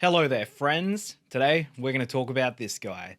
Hello there, friends. Today, we're going to talk about this guy.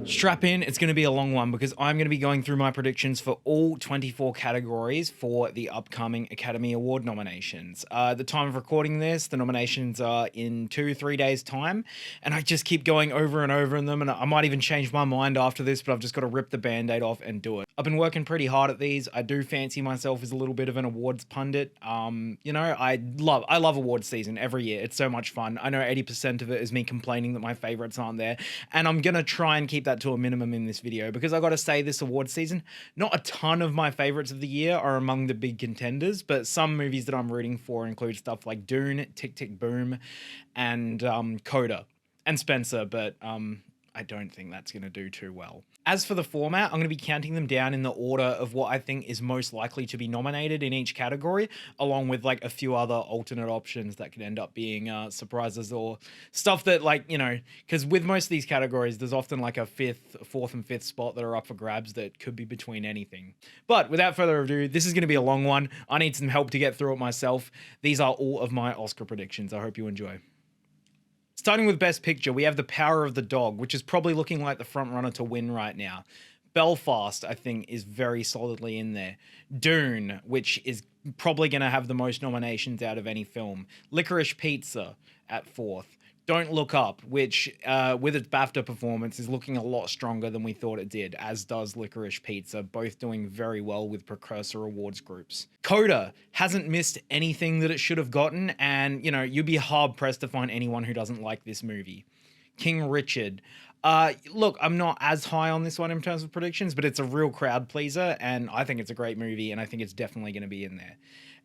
Strap in, it's going to be a long one because I'm going to be going through my predictions for all 24 categories for the upcoming Academy Award nominations. At the time of recording this, the nominations are in 2-3 days' time, and I just keep going over and over in them, and I might even change my mind after this, but I've just got to rip the band-aid off and do it. I've been working pretty hard at these. I do fancy myself as a little bit of an awards pundit. You know, I love awards season every year. It's so much fun. I know 80% of it is me complaining that my favorites aren't there, and I'm going to try and keep that to a minimum in this video because I got to say this award season, not a ton of my favorites of the year are among the big contenders, but some movies that I'm rooting for include stuff like Dune, Tick Tick Boom, and CODA and Spencer, but I don't think that's going to do too well. As for the format, I'm going to be counting them down in the order of what I think is most likely to be nominated in each category, along with like a few other alternate options that could end up being surprises or stuff that, like, you know, because with most of these categories, there's often like a fourth and fifth spot that are up for grabs that could be between anything. But without further ado, this is going to be a long one. I need some help to get through it myself. These are all of my Oscar predictions. I hope you enjoy. Starting with Best Picture, we have The Power of the Dog, which is probably looking like the front runner to win right now. Belfast, I think, is very solidly in there. Dune, which is probably going to have the most nominations out of any film. Licorice Pizza at fourth. Don't Look Up, which, with its BAFTA performance, is looking a lot stronger than we thought it did, as does Licorice Pizza, both doing very well with precursor awards groups. CODA hasn't missed anything that it should have gotten, and, you know, you'd be hard-pressed to find anyone who doesn't like this movie. King Richard. Look, I'm not as high on this one in terms of predictions, but it's a real crowd pleaser, and I think it's a great movie, and I think it's definitely going to be in there.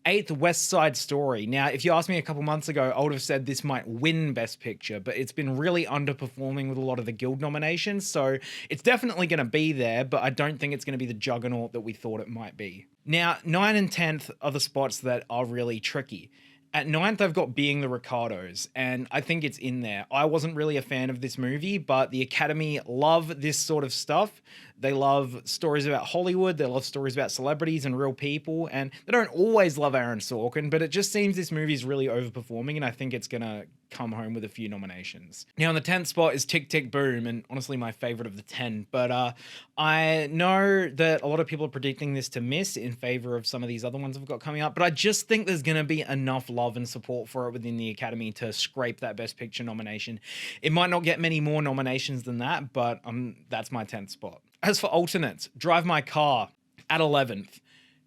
Eighth, West Side Story. Now, if you asked me a couple months ago, I would have said this might win Best Picture, but it's been really underperforming with a lot of the Guild nominations, so it's definitely going to be there, but I don't think it's going to be the juggernaut that we thought it might be. Now, 9 and 10th are the spots that are really tricky. At 9th, I've got Being the Ricardos, and I think it's in there. I wasn't really a fan of this movie, but the Academy love this sort of stuff. They love stories about Hollywood, they love stories about celebrities and real people, and they don't always love Aaron Sorkin, but it just seems this movie is really overperforming, and I think it's gonna come home with a few nominations. Now, on the 10th spot is Tick Tick Boom, and honestly my favorite of the 10, but I know that a lot of people are predicting this to miss in favor of some of these other ones I've got coming up, but I just think there's gonna be enough love and support for it within the Academy to scrape that Best Picture nomination. It might not get many more nominations than that, but that's my 10th spot. As for alternates, Drive My Car at 11th.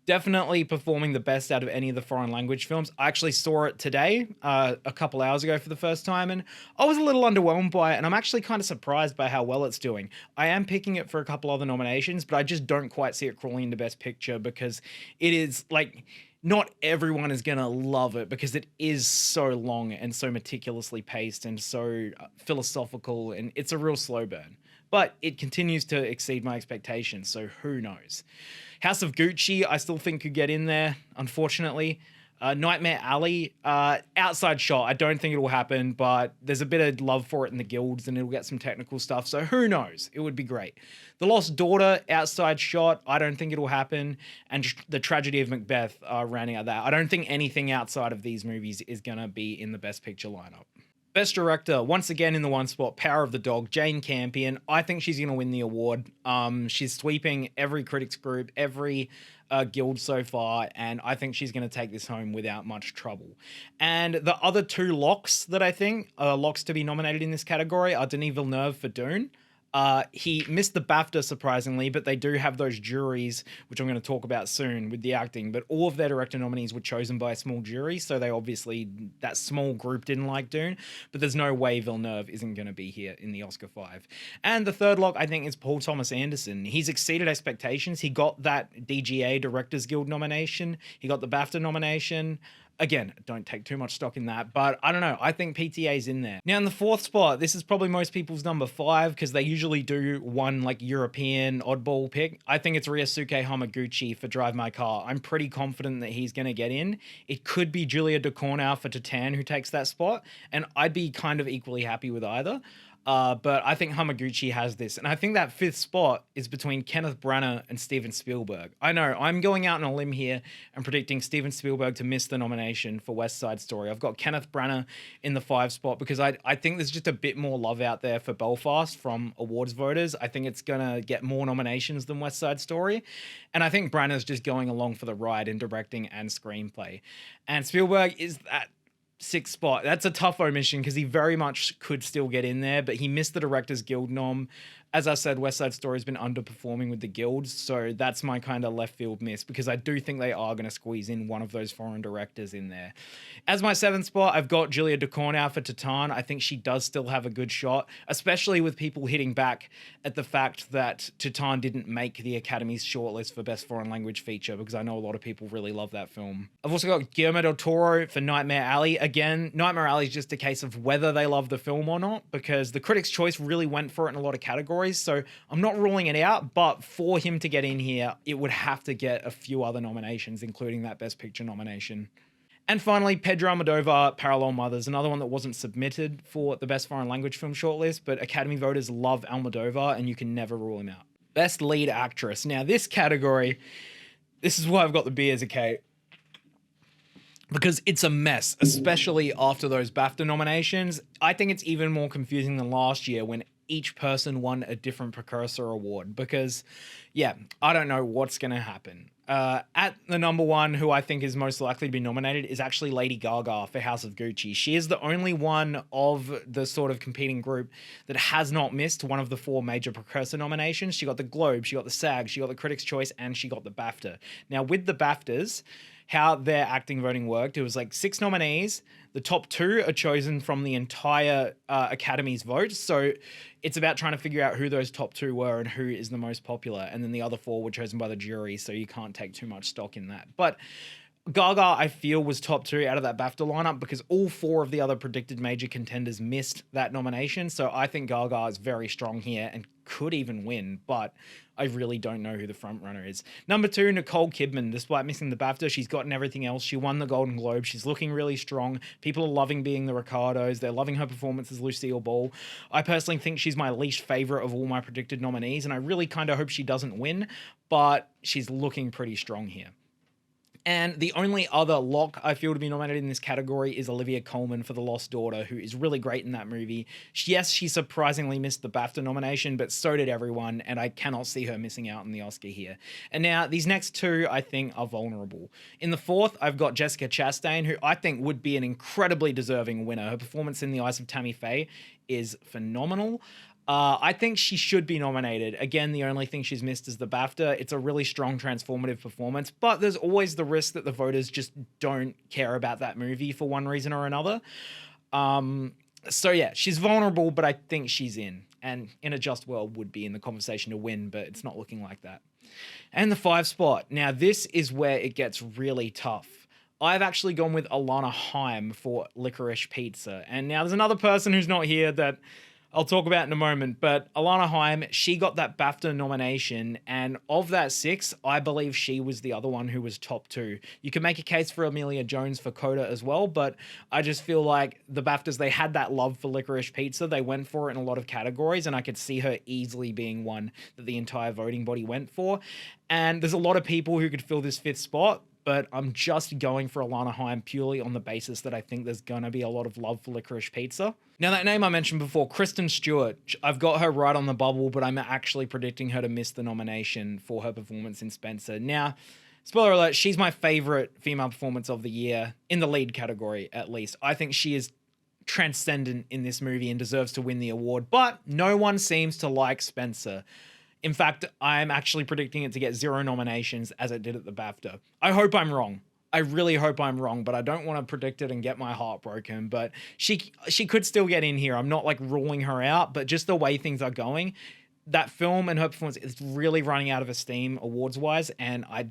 Definitely performing the best out of any of the foreign language films. I actually saw it today, a couple hours ago for the first time, and I was a little underwhelmed by it, and I'm actually kind of surprised by how well it's doing. I am picking it for a couple other nominations, but I just don't quite see it crawling into Best Picture because it is, like, not everyone is going to love it because it is so long and so meticulously paced and so philosophical, and it's a real slow burn. But it continues to exceed my expectations, so who knows. House of Gucci, I still think could get in there, unfortunately. Nightmare Alley, outside shot, I don't think it will happen, but there's a bit of love for it in the guilds and it'll get some technical stuff, so who knows? It would be great. The Lost Daughter, outside shot, I don't think it'll happen, and The Tragedy of Macbeth, rounding out that. I don't think anything outside of these movies is going to be in the Best Picture lineup. Best Director, once again in the one spot, Power of the Dog, Jane Campion. I think she's going to win the award. She's sweeping every critics group, every guild so far, and I think she's going to take this home without much trouble. And the other two locks that I think are locks to be nominated in this category are Denis Villeneuve for Dune. He missed the BAFTA, surprisingly, but they do have those juries, which I'm going to talk about soon with the acting, but all of their director nominees were chosen by a small jury, so they obviously, that small group didn't like Dune, but there's no way Villeneuve isn't going to be here in the Oscar 5. And the third lock, I think, is Paul Thomas Anderson. He's exceeded expectations. He got that DGA Directors Guild nomination. He got the BAFTA nomination. Again, don't take too much stock in that, but I don't know. I think PTA's in there. Now, in the fourth spot, this is probably most people's number 5 because they usually do one like European oddball pick. I think it's Ryusuke Hamaguchi for Drive My Car. I'm pretty confident that he's going to get in. It could be Julia Ducournau for Titan who takes that spot, and I'd be kind of equally happy with either. But I think Hamaguchi has this. And I think that fifth spot is between Kenneth Branagh and Steven Spielberg. I know, I'm going out on a limb here and predicting Steven Spielberg to miss the nomination for West Side Story. I've got Kenneth Branagh in the 5 spot because I think there's just a bit more love out there for Belfast from awards voters. I think it's going to get more nominations than West Side Story. And I think Branagh's just going along for the ride in directing and screenplay. And Spielberg is that 6th spot. That's a tough omission because he very much could still get in there, but he missed the Directors Guild nom. As I said, West Side Story's been underperforming with the guilds, so that's my kind of left field miss because I do think they are going to squeeze in one of those foreign directors in there. As my 7th spot, I've got Julia Ducournau for Titan. I think she does still have a good shot, especially with people hitting back at the fact that Titan didn't make the Academy's shortlist for Best Foreign Language Feature because I know a lot of people really love that film. I've also got Guillermo del Toro for Nightmare Alley. Again, Nightmare Alley is just a case of whether they love the film or not because the Critics' Choice really went for it in a lot of categories. So I'm not ruling it out, but for him to get in here, it would have to get a few other nominations, including that Best Picture nomination. And finally, Pedro Almodovar, Parallel Mothers, another one that wasn't submitted for the Best Foreign Language Film shortlist, but Academy voters love Almodovar, and you can never rule him out. Best Lead Actress. Now, this category, this is why I've got the B as a K. Because it's a mess, especially after those BAFTA nominations. I think it's even more confusing than last year when each person won a different precursor award because, yeah, I don't know what's going to happen. At the number 1, who I think is most likely to be nominated, is actually Lady Gaga for House of Gucci. She is the only one of the sort of competing group that has not missed one of the 4 major precursor nominations. She got the Globe, she got the SAG, she got the Critics' Choice, and she got the BAFTA. Now, with the BAFTAs, how their acting voting worked, it was like 6 nominees. The top 2 are chosen from the entire Academy's votes. So it's about trying to figure out who those top 2 were and who is the most popular. And then the other 4 were chosen by the jury. So you can't take too much stock in that. But Gaga, I feel, was top 2 out of that BAFTA lineup because all 4 of the other predicted major contenders missed that nomination. So I think Gaga is very strong here and could even win, but I really don't know who the front runner is. Number 2, Nicole Kidman. Despite missing the BAFTA, she's gotten everything else. She won the Golden Globe. She's looking really strong. People are loving being the Ricardos. They're loving her performance as Lucille Ball. I personally think she's my least favorite of all my predicted nominees, and I really kind of hope she doesn't win, but she's looking pretty strong here. And the only other lock I feel to be nominated in this category is Olivia Colman for The Lost Daughter, who is really great in that movie. Yes, she surprisingly missed the BAFTA nomination, but so did everyone, and I cannot see her missing out on the Oscar here. And now, these next 2, I think, are vulnerable. In the 4th, I've got Jessica Chastain, who I think would be an incredibly deserving winner. Her performance in The Eyes of Tammy Faye is phenomenal. I think she should be nominated. Again, the only thing she's missed is the BAFTA. It's a really strong, transformative performance, but there's always the risk that the voters just don't care about that movie for one reason or another. So yeah, she's vulnerable, but I think she's in. And in a just world would be in the conversation to win, but it's not looking like that. And the 5 spot. Now, this is where it gets really tough. I've actually gone with Alana Haim for Licorice Pizza. And now there's another person who's not here that I'll talk about in a moment, but Alana Haim, she got that BAFTA nomination, and of that 6, I believe she was the other one who was top 2. You can make a case for Emilia Jones for CODA as well, but I just feel like the BAFTAs, they had that love for Licorice Pizza. They went for it in a lot of categories, and I could see her easily being one that the entire voting body went for. And there's a lot of people who could fill this 5th spot, but I'm just going for Alana Haim purely on the basis that I think there's going to be a lot of love for Licorice Pizza. Now, that name I mentioned before, Kristen Stewart, I've got her right on the bubble, but I'm actually predicting her to miss the nomination for her performance in Spencer. Now, spoiler alert, she's my favorite female performance of the year, in the lead category at least. I think she is transcendent in this movie and deserves to win the award, but no one seems to like Spencer. In fact, I'm actually predicting it to get 0 nominations as it did at the BAFTA. I hope I'm wrong. I really hope I'm wrong, but I don't want to predict it and get my heart broken. But she could still get in here. I'm not like ruling her out, but just the way things are going, that film and her performance is really running out of steam awards-wise, and I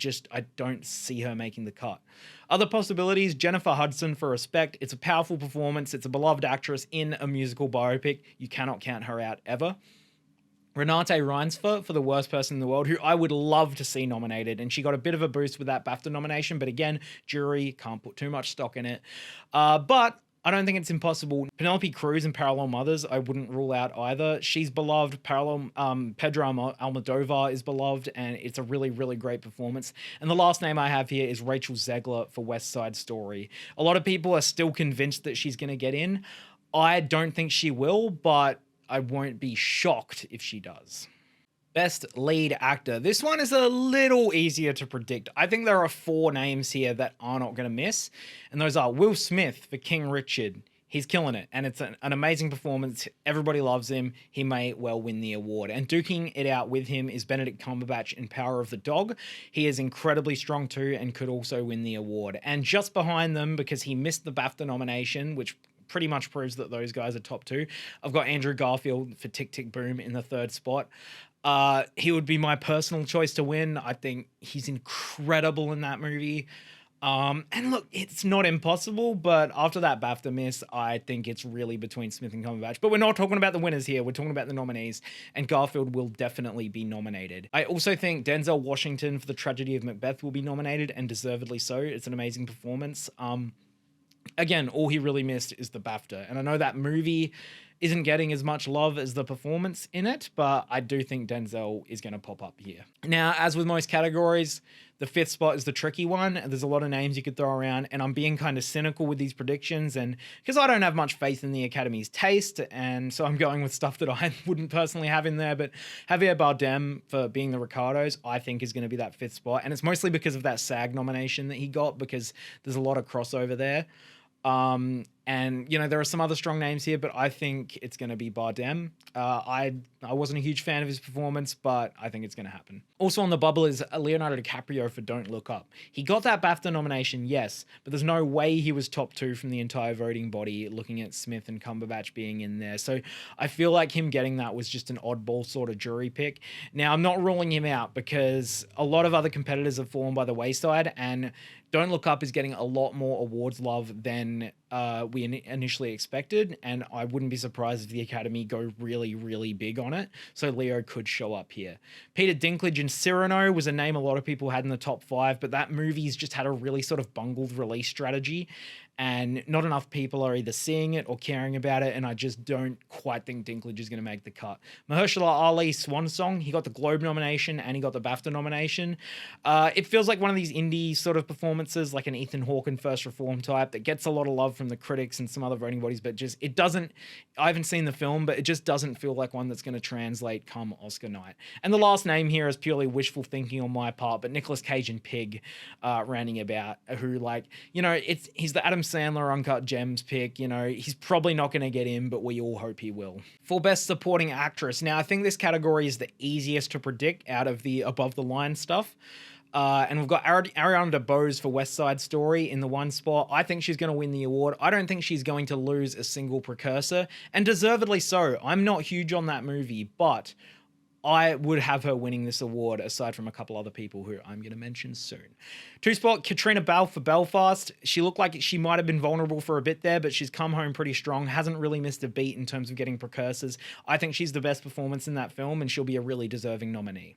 don't see her making the cut. Other possibilities, Jennifer Hudson for Respect. It's a powerful performance. It's a beloved actress in a musical biopic. You cannot count her out ever. Renate Reinsve for The Worst Person in the World, who I would love to see nominated, and she got a bit of a boost with that BAFTA nomination, but again, jury can't put too much stock in it. But I don't think it's impossible. Penelope Cruz in Parallel Mothers, I wouldn't rule out either. She's beloved. Pedro Almodovar is beloved, and it's a really, really great performance. And the last name I have here is Rachel Zegler for West Side Story. A lot of people are still convinced that she's going to get in. I don't think she will, but I won't be shocked if she does. Best lead actor. This one is a little easier to predict. I think there are 4 names here that are not going to miss, and those are Will Smith for King Richard. He's killing it, and it's an amazing performance. Everybody loves him. He may well win the award. And duking it out with him is Benedict Cumberbatch in Power of the Dog. He is incredibly strong too and could also win the award. And just behind them, because he missed the BAFTA nomination, which pretty much proves that those guys are top 2, I've got Andrew Garfield for Tick, Tick, Boom in the 3rd spot. He would be my personal choice to win. I think he's incredible in that movie. And look, it's not impossible, but after that BAFTA miss, I think it's really between Smith and Cumberbatch. But we're not talking about the winners here. We're talking about the nominees, and Garfield will definitely be nominated. I also think Denzel Washington for The Tragedy of Macbeth will be nominated, and deservedly so. It's an amazing performance. Again, all he really missed is the BAFTA. And I know that movie isn't getting as much love as the performance in it, but I do think Denzel is going to pop up here. Now, as with most categories, the 5th spot is the tricky one. There's a lot of names you could throw around, and I'm being kind of cynical with these predictions, and because I don't have much faith in the Academy's taste, and so I'm going with stuff that I wouldn't personally have in there. But Javier Bardem for being the Ricardos, I think is going to be that 5th spot, and it's mostly because of that SAG nomination that he got, because there's a lot of crossover there. And you know, there are some other strong names here, but I think it's going to be Bardem. I wasn't a huge fan of his performance, but I think it's going to happen. Also on the bubble is Leonardo DiCaprio for Don't Look Up. He got that BAFTA nomination, yes, but there's no way he was top 2 from the entire voting body, looking at Smith and Cumberbatch being in there. So I feel like him getting that was just an oddball sort of jury pick. Now, I'm not ruling him out, because a lot of other competitors have fallen by the wayside, and Don't Look Up is getting a lot more awards love than we initially expected, and I wouldn't be surprised if the Academy go really, really big on it. So Leo could show up here. Peter Dinklage in Cyrano was a name a lot of people had in the top 5, but that movie's just had a really sort of bungled release strategy, and not enough people are either seeing it or caring about it, and I just don't quite think Dinklage is going to make the cut. Mahershala Ali, Swan Song, he got the Globe nomination and he got the BAFTA nomination. It feels like one of these indie sort of performances, like an Ethan Hawke in First Reform type, that gets a lot of love from the critics and some other voting bodies, but just, it doesn't, I haven't seen the film, but it just doesn't feel like one that's going to translate come Oscar night. And the last name here is purely wishful thinking on my part, but Nicolas Cage and Pig ranting about, who, like, you know, he's the Adam Sandler Uncut Gems pick. You know, he's probably not going to get in, but we all hope he will. For Best Supporting Actress, now I think this category is the easiest to predict out of the above the line stuff. And we've got Ariana DeBose for West Side Story in the 1 spot. I think she's going to win the award. I don't think she's going to lose a single precursor, and deservedly so. I'm not huge on that movie, but I would have her winning this award, aside from a couple other people who I'm going to mention soon. 2 spot, Katrina Bell for Belfast. She looked like she might have been vulnerable for a bit there, but she's come home pretty strong. Hasn't really missed a beat in terms of getting precursors. I think she's the best performance in that film, and she'll be a really deserving nominee.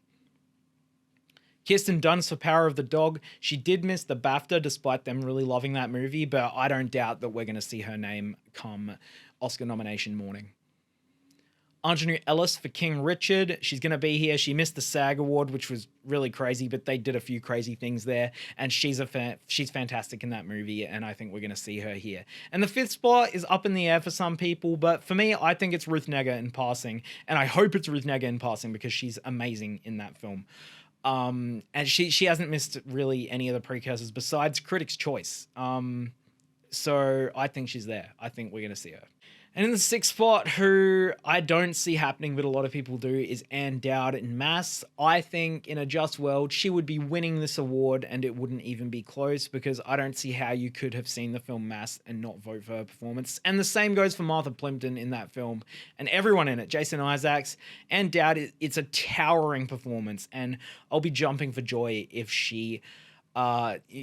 Kirsten Dunst for Power of the Dog. She did miss the BAFTA despite them really loving that movie, but I don't doubt that we're going to see her name come Oscar nomination morning. Anjanou Ellis for King Richard. She's going to be here. She missed the SAG award, which was really crazy, but they did a few crazy things there, and she's fantastic in that movie, and I think we're going to see her here. And the 5th spot is up in the air for some people, but for me, I think it's Ruth Negga in Passing, and I hope it's Ruth Negga in Passing because she's amazing in that film. And she hasn't missed really any of the precursors besides Critics' Choice. So I think she's there. I think we're going to see her. And in the 6th spot, who I don't see happening, but a lot of people do, is Anne Dowd in Mass. I think in a just world, she would be winning this award and it wouldn't even be close, because I don't see how you could have seen the film Mass and not vote for her performance. And the same goes for Martha Plimpton in that film and everyone in it. Jason Isaacs. Anne Dowd, it's a towering performance, and I'll be jumping for joy if she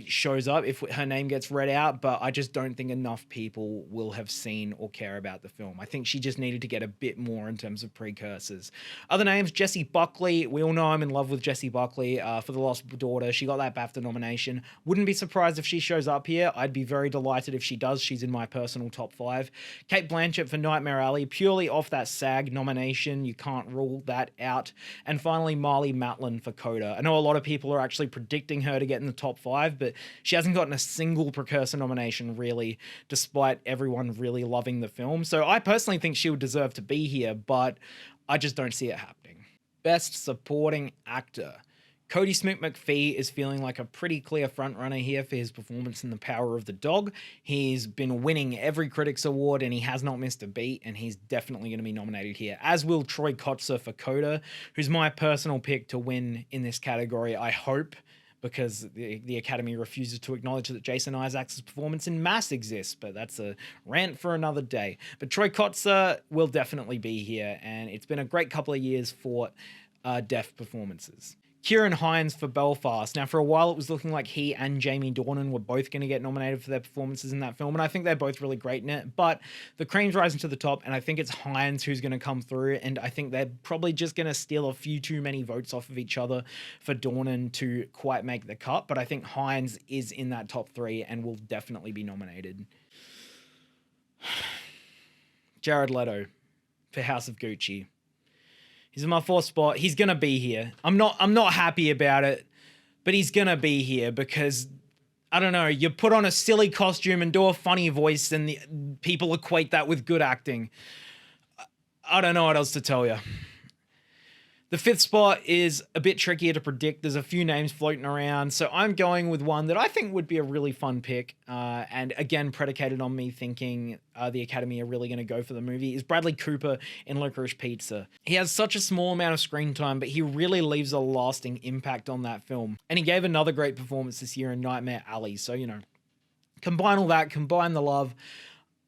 shows up, if her name gets read out, but I just don't think enough people will have seen or care about the film. I think she just needed to get a bit more in terms of precursors. Other names, Jessie Buckley. We all know I'm in love with Jessie Buckley for The Lost Daughter. She got that BAFTA nomination. Wouldn't be surprised if she shows up here. I'd be very delighted if she does. She's in my personal top 5. Kate Blanchett for Nightmare Alley, purely off that SAG nomination. You can't rule that out. And finally, Marlee Matlin for CODA. I know a lot of people are actually predicting her to get in the top 5, but she hasn't gotten a single precursor nomination really, despite everyone really loving the film. So I personally think she would deserve to be here, but I just don't see it happening. Best Supporting Actor. Cody Smith-McPhee is feeling like a pretty clear frontrunner here for his performance in The Power of the Dog. He's been winning every Critics Award and he has not missed a beat, and he's definitely going to be nominated here, as will Troy Kotsur for CODA, who's my personal pick to win in this category, I hope, because the Academy refuses to acknowledge that Jason Isaacs' performance in Mass exists, but that's a rant for another day. But Troy Kotsur will definitely be here, and it's been a great couple of years for deaf performances. Ciarán Hinds for Belfast. Now, for a while, it was looking like he and Jamie Dornan were both going to get nominated for their performances in that film, and I think they're both really great in it, but the cream's rising to the top, and I think it's Hinds who's going to come through, and I think they're probably just going to steal a few too many votes off of each other for Dornan to quite make the cut, but I think Hinds is in that top 3 and will definitely be nominated. Jared Leto for House of Gucci. He's in my 4th spot. He's going to be here. I'm not happy about it, but he's going to be here because, I don't know, you put on a silly costume and do a funny voice and the people equate that with good acting. I don't know what else to tell you. The 5th spot is a bit trickier to predict. There's a few names floating around, so I'm going with one that I think would be a really fun pick, and again, predicated on me thinking the Academy are really going to go for the movie, is Bradley Cooper in Licorice Pizza. He has such a small amount of screen time, but he really leaves a lasting impact on that film, and he gave another great performance this year in Nightmare Alley, so, you know, combine all that, combine the love.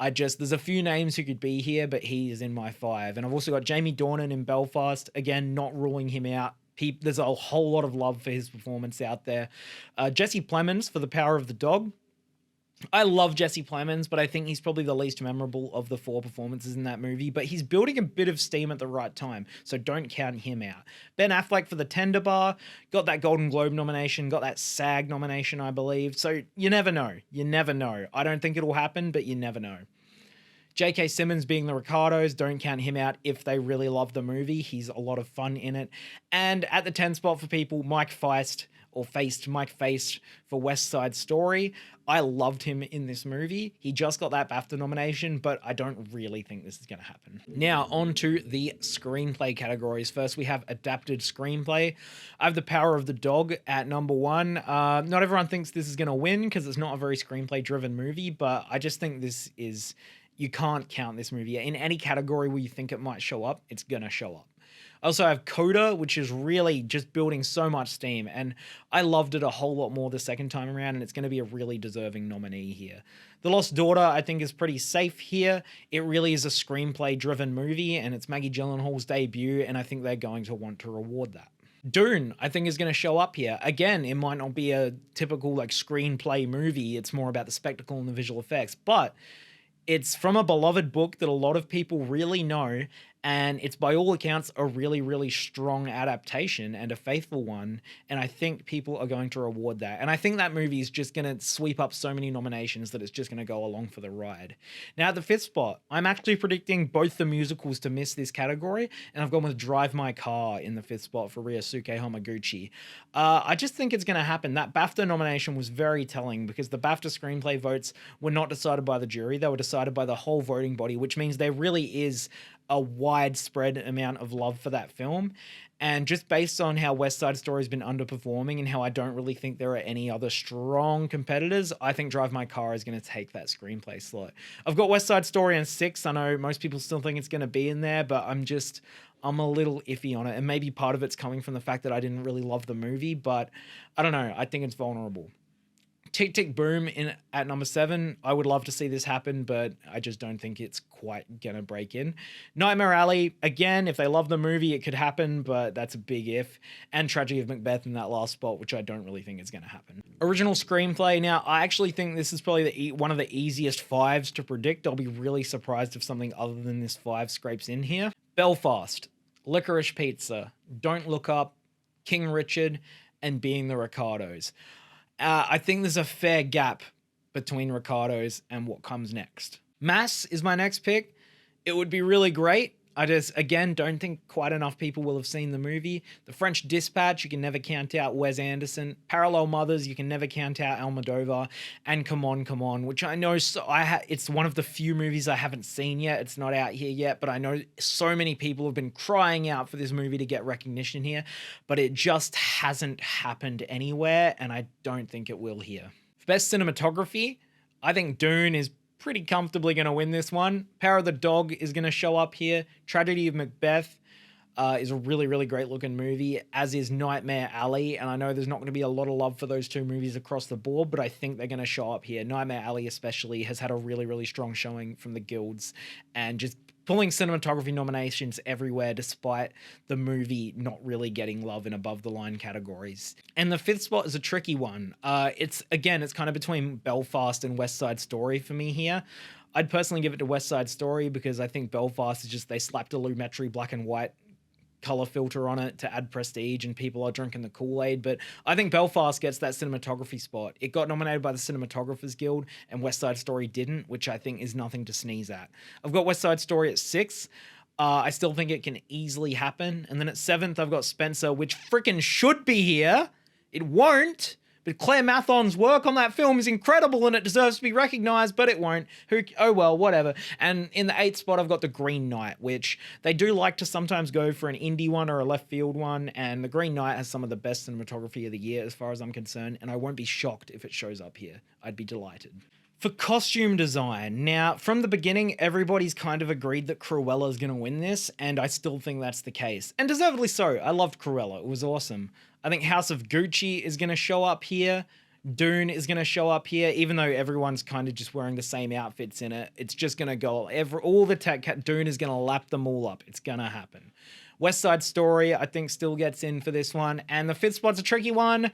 There's a few names who could be here, but he is in my 5. And I've also got Jamie Dornan in Belfast. Again, not ruling him out. There's a whole lot of love for his performance out there. Jesse Plemons for The Power of the Dog. I love Jesse Plemons, but I think he's probably the least memorable of the 4 performances in that movie, but he's building a bit of steam at the right time, so don't count him out. Ben Affleck for The Tender Bar, got that Golden Globe nomination, got that SAG nomination, I believe, so you never know. You never know. I don't think it'll happen, but you never know. J.K. Simmons being the Ricardos, don't count him out if they really love the movie. He's a lot of fun in it. And at the 10th spot for people, Mike Feist for West Side Story. I loved him in this movie. He just got that BAFTA nomination, but I don't really think this is going to happen. Now, on to the screenplay categories. First, we have adapted screenplay. I have The Power of the Dog at number 1. Not everyone thinks this is going to win because it's not a very screenplay-driven movie, but I just think this is... You can't count this movie. In any category where you think it might show up, it's going to show up. I also have CODA, which is really just building so much steam, and I loved it a whole lot more the second time around, and it's going to be a really deserving nominee here. The Lost Daughter, I think, is pretty safe here. It really is a screenplay-driven movie, and it's Maggie Gyllenhaal's debut, and I think they're going to want to reward that. Dune, I think, is going to show up here. Again, it might not be a typical like screenplay movie. It's more about the spectacle and the visual effects, but it's from a beloved book that a lot of people really know, and it's by all accounts a really, really strong adaptation and a faithful one, and I think people are going to reward that. And I think that movie is just going to sweep up so many nominations that it's just going to go along for the ride. Now, at the 5th spot, I'm actually predicting both the musicals to miss this category, and I've gone with Drive My Car in the 5th spot for Ryusuke Hamaguchi. I just think it's going to happen. That BAFTA nomination was very telling because the BAFTA screenplay votes were not decided by the jury. They were decided by the whole voting body, which means there really is a widespread amount of love for that film. And just based on how West Side Story has been underperforming and how I don't really think there are any other strong competitors, I think Drive My Car is going to take that screenplay slot. I've got West Side Story in 6. I know most people still think it's going to be in there, but I'm a little iffy on it. And maybe part of it's coming from the fact that I didn't really love the movie, but I don't know. I think it's vulnerable. Tick Tick Boom in at number 7. I would love to see this happen, but I just don't think it's quite gonna break in. Nightmare Alley, again, if they love the movie, it could happen, but that's a big if. And Tragedy of Macbeth in that last spot, which I don't really think is gonna happen. Original screenplay. Now, I actually think this is probably one of the easiest 5s to predict. I'll be really surprised if something other than this 5 scrapes in here. Belfast, Licorice Pizza, Don't Look Up, King Richard, and Being the Ricardos. I think there's a fair gap between Ricardos and what comes next. Mass is my next pick. It would be really great. I just, again, don't think quite enough people will have seen the movie. The French Dispatch, you can never count out Wes Anderson. Parallel Mothers, you can never count out Almodovar. And Come On, which I know it's one of the few movies I haven't seen yet. It's not out here yet, but I know so many people have been crying out for this movie to get recognition here, but it just hasn't happened anywhere, and I don't think it will here. For Best Cinematography, I think Dune is pretty comfortably going to win this one. Power of the Dog is going to show up here. Tragedy of Macbeth is a really, really great looking movie, as is Nightmare Alley. And I know there's not going to be a lot of love for those two movies across the board, but I think they're going to show up here. Nightmare Alley especially has had a really, really strong showing from the guilds and just pulling cinematography nominations everywhere despite the movie not really getting love in above the line categories. And the 5th spot is a tricky one. It's kind of between Belfast and West Side Story for me here. I'd personally give it to West Side Story because I think Belfast is just, they slapped a Lumetri black and white color filter on it to add prestige and people are drinking the Kool-Aid, but I think Belfast gets that cinematography spot. It got nominated by the Cinematographers Guild and West Side Story didn't, which I think is nothing to sneeze at. I've got West Side Story at 6. I still think it can easily happen. And then at 7th, I've got Spencer, which freaking should be here. It won't. But Claire Mathon's work on that film is incredible and it deserves to be recognized, but it won't. Oh well, whatever. And in the 8th spot, I've got The Green Knight, which they do like to sometimes go for an indie one or a left field one. And The Green Knight has some of the best cinematography of the year as far as I'm concerned. And I won't be shocked if it shows up here. I'd be delighted. For costume design, now, from the beginning, everybody's kind of agreed that Cruella is going to win this, and I still think that's the case. And deservedly so. I loved Cruella. It was awesome. I think House of Gucci is going to show up here. Dune is going to show up here, even though everyone's kind of just wearing the same outfits in it. It's just going to go, all the tech, Dune is going to lap them all up. It's going to happen. West Side Story, I think, still gets in for this one. And the 5th spot's a tricky one.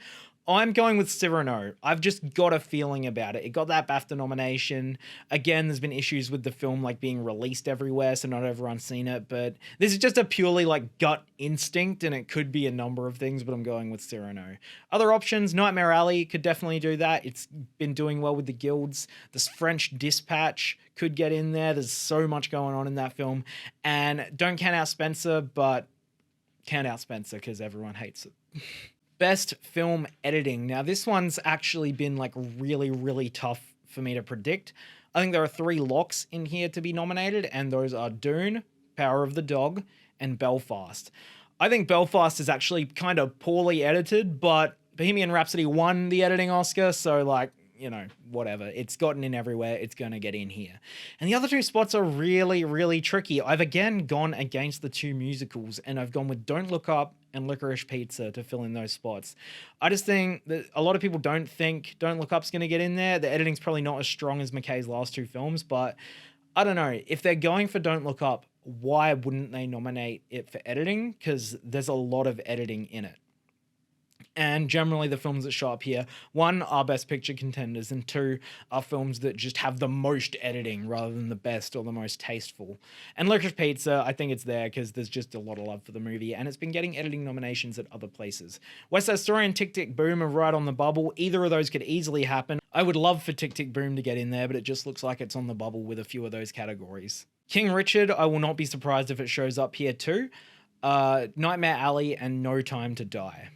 I'm going with Cyrano. I've just got a feeling about it. It got that BAFTA nomination. Again, there's been issues with the film like being released everywhere, so not everyone's seen it. But this is just a purely like gut instinct, and it could be a number of things, but I'm going with Cyrano. Other options, Nightmare Alley could definitely do that. It's been doing well with the guilds. This French Dispatch could get in there. There's so much going on in that film. And don't count out Spencer, but count out Spencer because everyone hates it. Best film editing. Now, this one's actually been like really, really tough for me to predict. I think there are 3 locks in here to be nominated, and those are Dune, Power of the Dog, and Belfast. I think Belfast is actually kind of poorly edited, but Bohemian Rhapsody won the editing Oscar, so like, you know, whatever. It's gotten in everywhere. It's going to get in here. And the other 2 spots are really, really tricky. I've again gone against the 2 musicals, and I've gone with Don't Look Up and Licorice Pizza to fill in those spots. I just think that a lot of people don't think Don't Look Up's going to get in there. The editing's probably not as strong as McKay's last 2 films, but I don't know. If they're going for Don't Look Up, why wouldn't they nominate it for editing? Because there's a lot of editing in it. And generally the films that show up here, 1, are Best Picture contenders, and 2, are films that just have the most editing rather than the best or the most tasteful. And Licorice Pizza, I think it's there because there's just a lot of love for the movie, and it's been getting editing nominations at other places. West Side Story and Tick Tick Boom are right on the bubble. Either of those could easily happen. I would love for Tick Tick Boom to get in there, but it just looks like it's on the bubble with a few of those categories. King Richard, I will not be surprised if it shows up here too. Nightmare Alley and No Time to Die.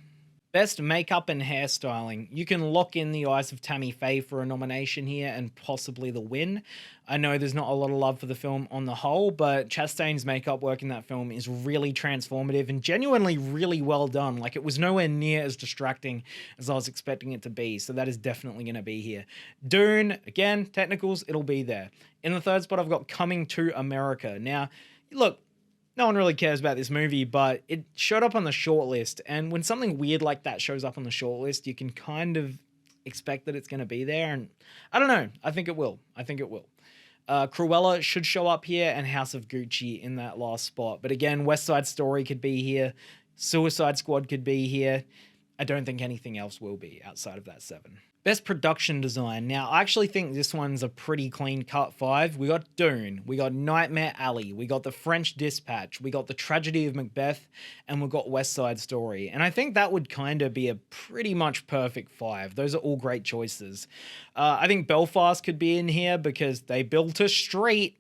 Best makeup and hairstyling. You can lock in the eyes of Tammy Faye for a nomination here and possibly the win. I know there's not a lot of love for the film on the whole, but Chastain's makeup work in that film is really transformative and genuinely really well done. Like, it was nowhere near as distracting as I was expecting it to be, so that is definitely going to be here. Dune, again, technicals, it'll be there. In the 3rd spot, I've got Coming to America. Now, look, no one really cares about this movie, but it showed up on the shortlist. And when something weird like that shows up on the shortlist, you can kind of expect that it's going to be there. And I don't know. I think it will. Cruella should show up here, and House of Gucci in that last spot. But again, West Side Story could be here. Suicide Squad could be here. I don't think anything else will be outside of that 7. Best production design. Now, I actually think this one's a pretty clean cut 5. We got Dune, we got Nightmare Alley, we got The French Dispatch, we got The Tragedy of Macbeth, and we've got West Side Story. And I think that would kind of be a pretty much perfect 5. Those are all great choices. I think Belfast could be in here because they built a street.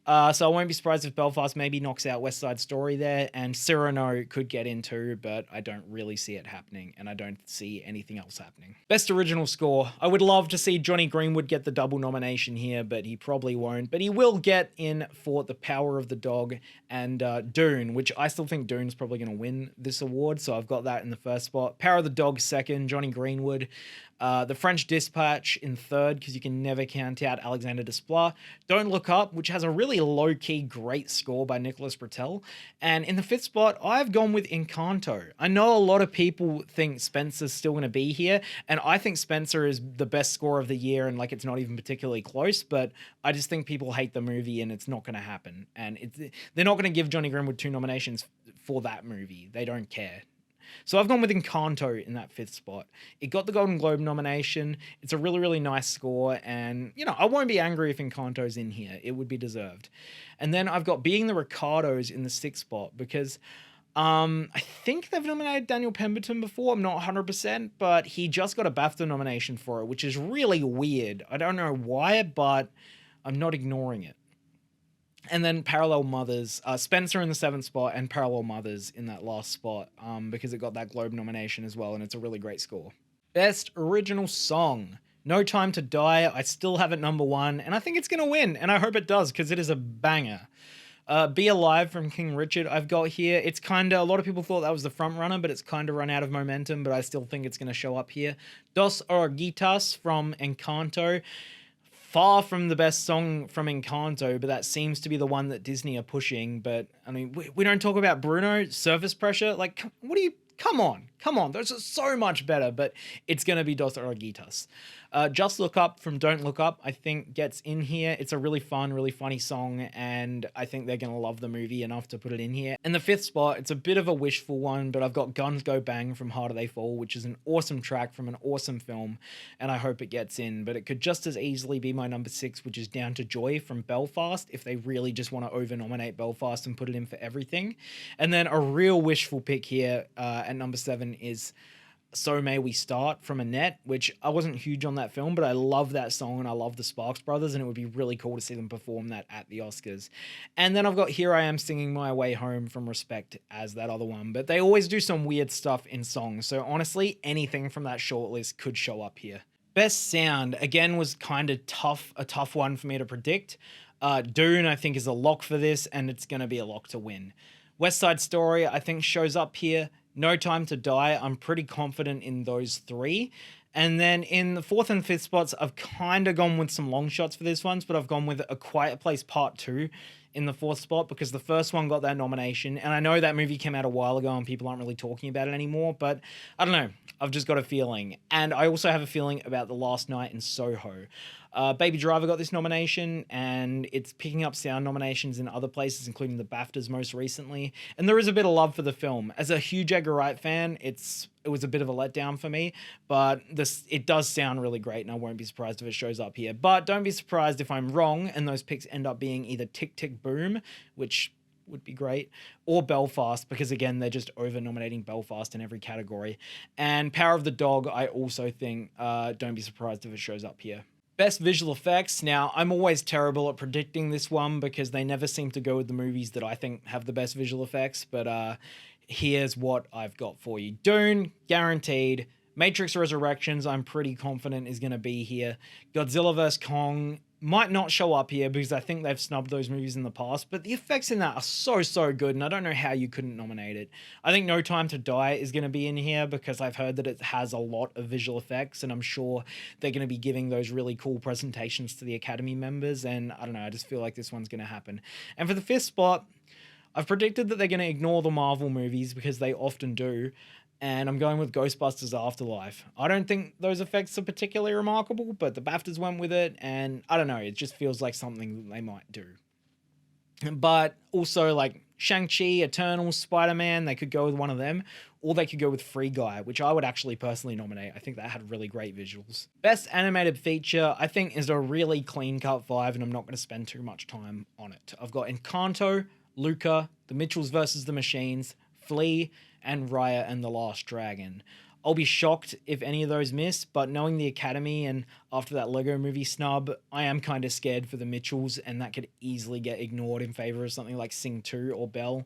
So I won't be surprised if Belfast maybe knocks out West Side Story there, and Cyrano could get in too, but I don't really see it happening, and I don't see anything else happening. Best original score. I would love to see Johnny Greenwood get the double nomination here, but he probably won't. But he will get in for The Power of the Dog and Dune, which I still think Dune's probably going to win this award, so I've got that in the first spot. Power of the Dog second, Johnny Greenwood. The French Dispatch in third, because you can never count out Alexander Desplat. Don't Look Up, which has a really low-key great score by Nicholas Britell. And in the fifth spot, I've gone with Encanto. I know a lot of people think Spencer's still going to be here, and I think Spencer is the best score of the year, and like it's not even particularly close, but I just think people hate the movie, and it's not going to happen. And they're not going to give Johnny Greenwood 2 nominations for that movie. They don't care. So I've gone with Encanto in that fifth spot. It got the Golden Globe nomination. It's a really, really nice score. And, you know, I won't be angry if Encanto's in here. It would be deserved. And then I've got Being the Ricardos in the sixth spot because I think they've nominated Daniel Pemberton before. I'm not 100%, but he just got a BAFTA nomination for it, which is really weird. I don't know why, but I'm not ignoring it. And then Parallel Mothers, Spencer in the seventh spot and Parallel Mothers in that last spot because it got that Globe nomination as well, and it's a really great score. Best Original Song. No Time to Die. I still have it number 1, and I think it's going to win, and I hope it does because it is a banger. Be Alive from King Richard I've got here. It's kind of, a lot of people thought that was the front runner, but it's kind of run out of momentum, but I still think it's going to show up here. Dos Oruguitas from Encanto. Far from the best song from Encanto, but that seems to be the one that Disney are pushing. But, I mean, we don't talk about Bruno, Surface Pressure. Like, what do you... Come on. Those are so much better, but it's going to be Dos Oruguitas. Just Look Up from Don't Look Up, I think, gets in here. It's a really fun, really funny song, and I think they're going to love the movie enough to put it in here. In the fifth spot, it's a bit of a wishful one, but I've got Guns Go Bang from Harder They Fall, which is an awesome track from an awesome film, and I hope it gets in. But it could just as easily be my number 6, which is Down to Joy from Belfast, if they really just want to over-nominate Belfast and put it in for everything. And then a real wishful pick here at number 7 is So May We Start from Annette, which I wasn't huge on that film, but I love that song and I love the Sparks Brothers, and it would be really cool to see them perform that at the Oscars. And then I've got Here I Am Singing My Way Home from Respect as that other one, but they always do some weird stuff in songs, so honestly, anything from that shortlist could show up here. Best Sound, again, was kind of a tough one for me to predict. Dune, I think, is a lock for this, and it's going to be a lock to win. West Side Story, I think, shows up here. No Time to Die, I'm pretty confident in those 3. And then in the 4th and 5th spots, I've kind of gone with some long shots for this ones, but I've gone with A Quiet Place Part 2 in the 4th spot because the first one got that nomination. And I know that movie came out a while ago and people aren't really talking about it anymore, but I don't know. I've just got a feeling. And I also have a feeling about The Last Night in Soho. Baby Driver got this nomination, and it's picking up sound nominations in other places, including the BAFTAs most recently. And there is a bit of love for the film. As a huge Edgar Wright fan, it was a bit of a letdown for me, but it does sound really great, and I won't be surprised if it shows up here. But don't be surprised if I'm wrong, and those picks end up being either Tick Tick Boom, which would be great, or Belfast, because again, they're just over-nominating Belfast in every category. And Power of the Dog, I also think, don't be surprised if it shows up here. Best visual effects. Now, I'm always terrible at predicting this one because they never seem to go with the movies that I think have the best visual effects, but here's what I've got for you. Dune, guaranteed. Matrix Resurrections, I'm pretty confident is going to be here. Godzilla vs. Kong might not show up here because I think they've snubbed those movies in the past, but the effects in that are so good, and I don't know how you couldn't nominate it. I think No Time to Die is going to be in here because I've heard that it has a lot of visual effects, and I'm sure they're going to be giving those really cool presentations to the Academy members, and I don't know, I just feel like this one's going to happen. And for the 5th spot, I've predicted that they're going to ignore the Marvel movies because they often do. and I'm going with Ghostbusters Afterlife. I don't think those effects are particularly remarkable, but the BAFTAs went with it, and I don't know, it just feels like something they might do. But also, like, Shang-Chi, Eternals, Spider-Man, they could go with one of them, or they could go with Free Guy, which I would actually personally nominate. I think that had really great visuals. Best Animated Feature, I think, is a really clean-cut 5, and I'm not going to spend too much time on it. I've got Encanto, Luca, The Mitchells vs. the Machines, Flea, and Raya and the Last Dragon. I'll be shocked if any of those miss, but knowing the Academy and after that Lego Movie snub, I am kind of scared for the Mitchells, and that could easily get ignored in favor of something like Sing 2 or Belle.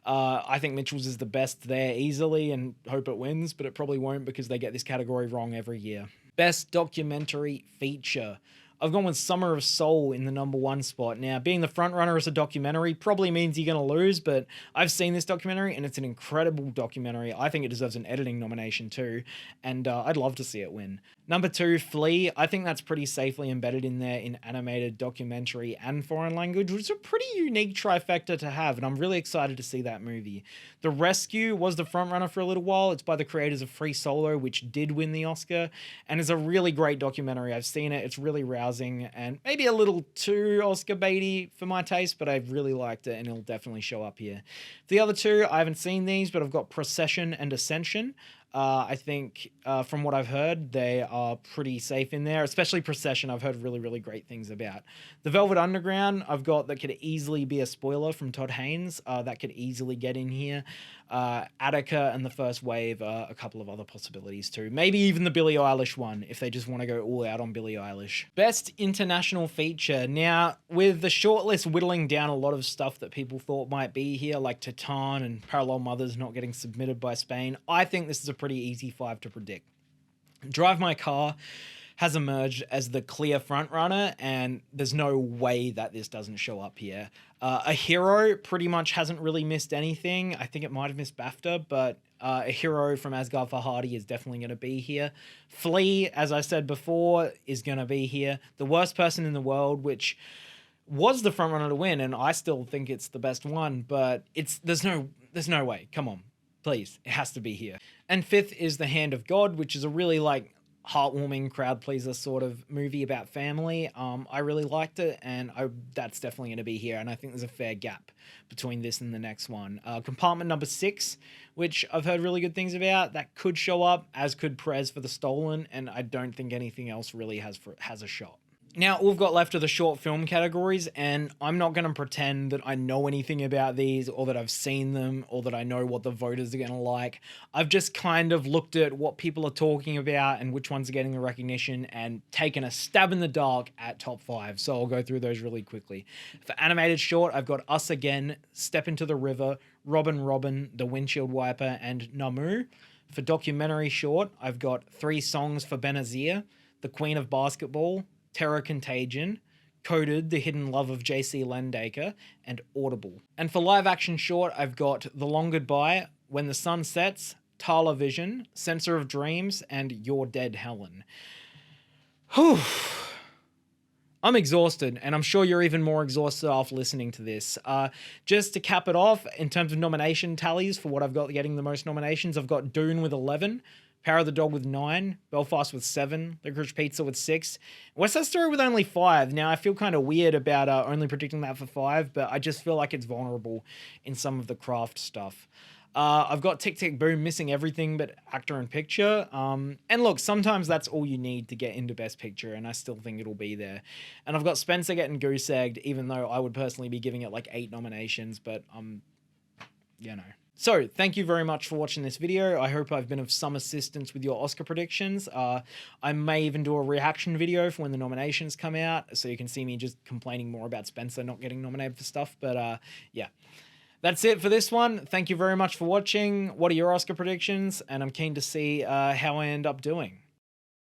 I think Mitchells is the best there easily and hope it wins, but it probably won't because they get this category wrong every year. Best Documentary Feature. I've gone with Summer of Soul in the #1 spot. Now, being the frontrunner as a documentary probably means you're going to lose, but I've seen this documentary and it's an incredible documentary. I think it deserves an editing nomination too, and I'd love to see it win. #2, Flea. I think that's pretty safely embedded in there in animated, documentary, and foreign language, which is a pretty unique trifecta to have, and I'm really excited to see that movie. The Rescue was the frontrunner for a little while. It's by the creators of Free Solo, which did win the Oscar, and it's a really great documentary. I've seen it. It's really rousing and maybe a little too Oscar baity for my taste, but I really liked it and it'll definitely show up here. The other two, I haven't seen these, but I've got Procession and Ascension. I think from what I've heard, they are pretty safe in there, especially Procession. I've heard really, really great things about. The Velvet Underground, I've got that could easily be a spoiler from Todd Haynes. That could easily get in here. Attica and The First Wave are a couple of other possibilities too. Maybe even the Billie Eilish one, if they just want to go all out on Billie Eilish. Best International Feature. Now, with the shortlist whittling down a lot of stuff that people thought might be here, like Titan and Parallel Mothers not getting submitted by Spain, I think this is a pretty easy 5 to predict. Drive My Car has emerged as the clear frontrunner, and there's no way that this doesn't show up here. A Hero pretty much hasn't really missed anything. I think it might have missed BAFTA, but A Hero from Asghar Farhadi is definitely going to be here. Flea, as I said before, is going to be here. The Worst Person in the World, which was the frontrunner to win, and I still think it's the best one, but there's no way. Come on. Please, it has to be here. And 5th is The Hand of God, which is a really heartwarming crowd pleaser sort of movie about family. I really liked it, and that's definitely going to be here, and I think there's a fair gap between this and the next one. Compartment #6, which I've heard really good things about, that could show up, as could Prez for The Stolen, and I don't think anything else really has a shot. Now, all we've got left are the short film categories, and I'm not going to pretend that I know anything about these or that I've seen them or that I know what the voters are going to like. I've just kind of looked at what people are talking about and which ones are getting the recognition and taken a stab in the dark at top 5, so I'll go through those really quickly. For animated short, I've got Us Again, Step Into the River, Robin, The Windshield Wiper, and Namu. For documentary short, I've got 3 songs for Benazir, The Queen of Basketball, Terror Contagion, Coded, The Hidden Love of J.C. Lendaker, and Audible. And for live action short, I've got The Long Goodbye, When the Sun Sets, Talavision, Censor of Dreams, and You're Dead, Helen. Whew. I'm exhausted, and I'm sure you're even more exhausted after listening to this. Just to cap it off, in terms of nomination tallies for what I've got getting the most nominations, I've got Dune with 11, Power of the Dog with 9, Belfast with 7, Licorice Pizza with 6, West Side Story with only 5. Now, I feel kind of weird about only predicting that for 5, but I just feel like it's vulnerable in some of the craft stuff. I've got Tick Tick Boom missing everything but actor and picture. And look, sometimes that's all you need to get into Best Picture, and I still think it'll be there. And I've got Spencer getting goose egged, even though I would personally be giving it 8 nominations, but So, thank you very much for watching this video. I hope I've been of some assistance with your Oscar predictions. I may even do a reaction video for when the nominations come out, so you can see me just complaining more about Spencer not getting nominated for stuff. But yeah, that's it for this one. Thank you very much for watching. What are your Oscar predictions? And I'm keen to see how I end up doing.